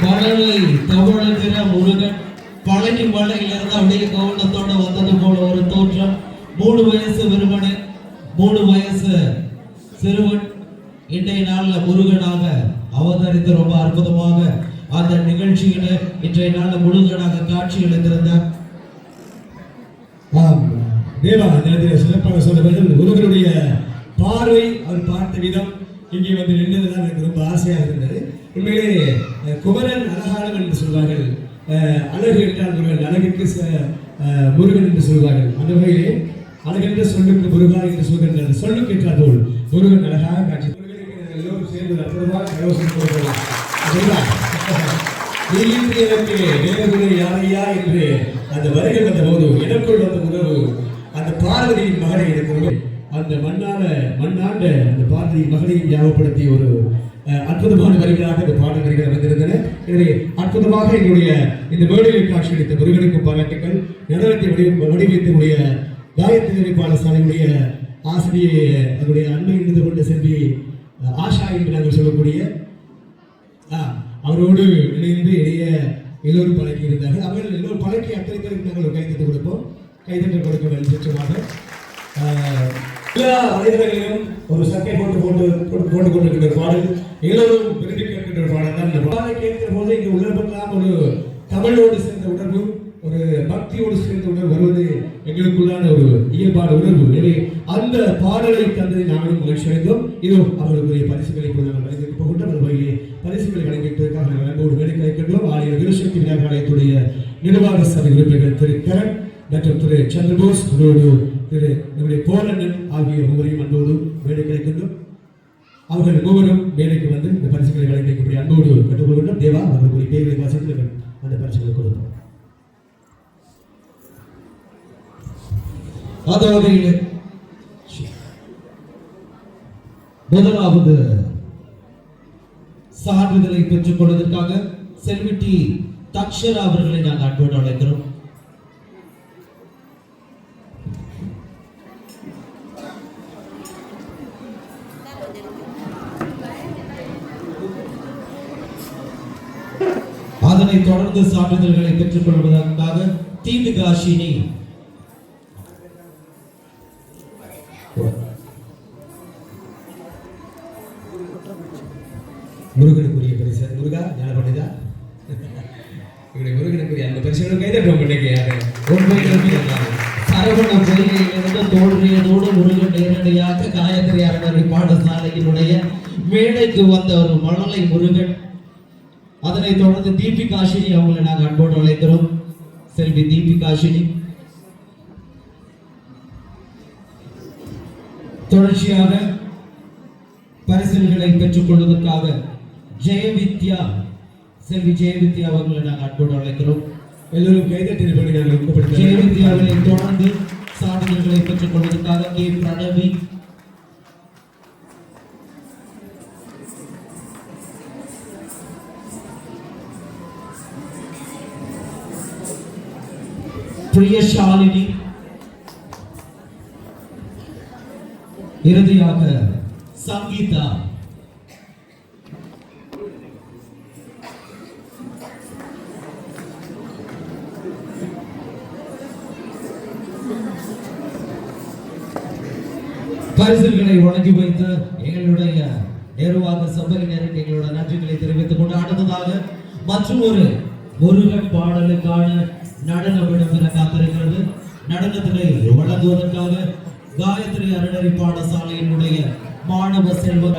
பாடலை தமிழகிற முருகன் பழனி மலையிலிருந்து அப்படியே கவனத்தோட வந்தது போல ஒரு தோற்றம். 3 வயசு விருமன் 3 வயசு சிறுவன் இன்றைய நாள்ல முருகனாக அவதரித்து ரொம்ப அற்புதமாக அந்த நிகழ்ச்சியில இன்றைய நாள்ல முருகனாக காட்சி அளித்திருந்தார். தேவா நேரத்தில் சிறப்பாக சொல்ல வேண்டும். முருகனுடைய பார்வை அவர் பார்த்த விதம் இங்கே வந்து நின்றதுதான் எனக்கு ரொம்ப ஆசையாக இருந்தது. உண்மையிலே குமரன் அழகானவன் என்று சொல்வார்கள், அழகு என்றால் முருகன், அழகுக்கு முருகன் என்று சொல்வார்கள். அந்த வகையிலே அழகென்ற சொல்லுக்கு முருகா என்று சொல்கின்ற சொல்லுக்கு ஏற்றார் போல் முருகன் அழகாக காட்சி. எல்லோரும் சேர்ந்து அற்புதமாக கலவசம் கொடுக்கலாம். எனக்கு தேவகுரு யாரையா என்று அந்த வருகை வந்த போது எனக்குள் வந்த உணர்வு அந்த பார்வதியின் மகனை எனக்கு அந்த மண்ணாண்ட அந்த பார்வதியின் மகனையும் ஞாபகப்படுத்திய ஒரு அற்புதமான வரிகளாக இந்த பாடல் வரிகள் அமைந்திருந்தன. எனவே அற்புதமாக எங்களுடைய இந்த மேடையில் காட்சியளித்த முருகனுக்கும் பாராட்டுக்கள். நடனத்தை வடிவமைத்துடைய காயத்ரி அறிவிப்பாளர் சாலையுடைய ஆசிரியை அதனுடைய அண்மையில் இருந்து கொண்ட செல்வி ஆஷா என்று நாங்கள் சொல்லக்கூடிய அவரோடு இணைந்து இடையே எல்லோரும் பழக்கி இருந்தார்கள். அவர்கள் எல்லோரும் பழக்கி அத்தனை பேருக்கு நாங்கள் கைத்தட்டு கொடுப்போம். கைத்தட்டு கொடுக்க வேண்டும் நிச்சயமாக. எல்லா மனிதர்களிலும் ஒரு சட்டை போட்டு கொண்டிருக்கின்ற பாடல், எல்லோரும் விரும்பி கேட்கின்ற பாடல் தான். இந்த பாடலை கேட்கிற போது இங்கு உணர்வெல்லாம் ஒரு தமிழோடு சேர்ந்த உணர்வு, ஒரு பக்தியோடு சேர்ந்த உணர்வு வருவது எங்களுக்குள்ளான ஒரு இயல்பான உணர்வு. எனவே அந்த பாடலை தந்ததை நாங்களும் மகிழ்ச்சி அடைந்தோம். இதோ அவர்களுக்குரிய பரிசுகளை நாங்கள் வழங்கிட்டு போகின்றோம். அந்த வகையிலே பரிசுகளை வழங்கிட்டதற்காக நாங்கள் அன்போடு வேலை கிடைக்கின்றோம். ஆலய வீரசக்தி விநாயகர் ஆலயத்துடைய நிர்வாக சபை உறுப்பினர்கள் திரு கரண் மற்றும் திரு சந்திரபோஸ், திரு நம்முடைய போலண்ணன் ஆகிய மூவரையும் அன்போடு வேலை கிடைக்கின்றோம். அவர்கள் மூவரும் வேலைக்கு வந்து இந்த பரிசுகளை வழங்கக்கூடிய அன்போடு கற்றுக்கொள்கின்றோம். தேவா அவர்களுடைய பேர்களை வாசித்து அந்த பரிசுகளை கொடுத்தோம். அதாவது முதலாவது சான்றிதழை பெற்றுக் கொள்வதற்காக செல்வி டி தக்ஷரா அவர்களை நாங்கள் அன்போடு அழைக்கிறோம். அதனைத் தொடர்ந்து சான்றிதழ்களை பெற்றுக் கொள்வதற்காக தீபிகாஷினி முருகனுக்குரிய பரிசு. முருகா ஞான பண்ணிதா முருகனுக்குரிய அந்த பரிசுகளும் கைதட்டுவோம். இன்னைக்கு சரவண பொய்கையிலிருந்து தோன்றியதோடு முருகன் நேரடியாக காயத்ரி அறநெறி பாடசாலையினுடைய மேடைக்கு வந்த ஒரு மழலை முருகன். அதனைத் தொடர்ந்து தீபிகாஷினி அவங்களை நாங்கள் அன்போடு அழைக்கிறோம். செல்வி தீபிகாஷினி. தொடர்ச்சியாக பரிசுகளை பெற்றுக் கொள்வதற்காக ஜெயவித்யா, செல்வி ஜெயவித்யா அவர்களை நாங்கள் அன்போடு அழைக்கிறோம். எல்லோரும் கைதட்டின்படி நாங்கள் ஊக்கப்படுத்த. ஜெயவித்யாவை தொடர்ந்து சான்றிதழ்களை பெற்றுக் கொள்வதற்காக கே பிரணவி, பிரியசாலினி, இறுதியாக சங்கீதா. பரிசுகளை வழங்கி வைத்து எங்களுடைய நிர்வாக சபையினருக்கு எங்களோட நன்றிகளை தெரிவித்துக் கொண்டு அடுத்ததாக மற்றும் ஒரு முருகன் பாடலுக்கான நடனம் இடம்பெற காத்திருக்கிறது. நடனத்தினை வழங்குவதற்காக காயத்ரி அறநெறி பாடசாலையினுடைய மாணவ செல்வம்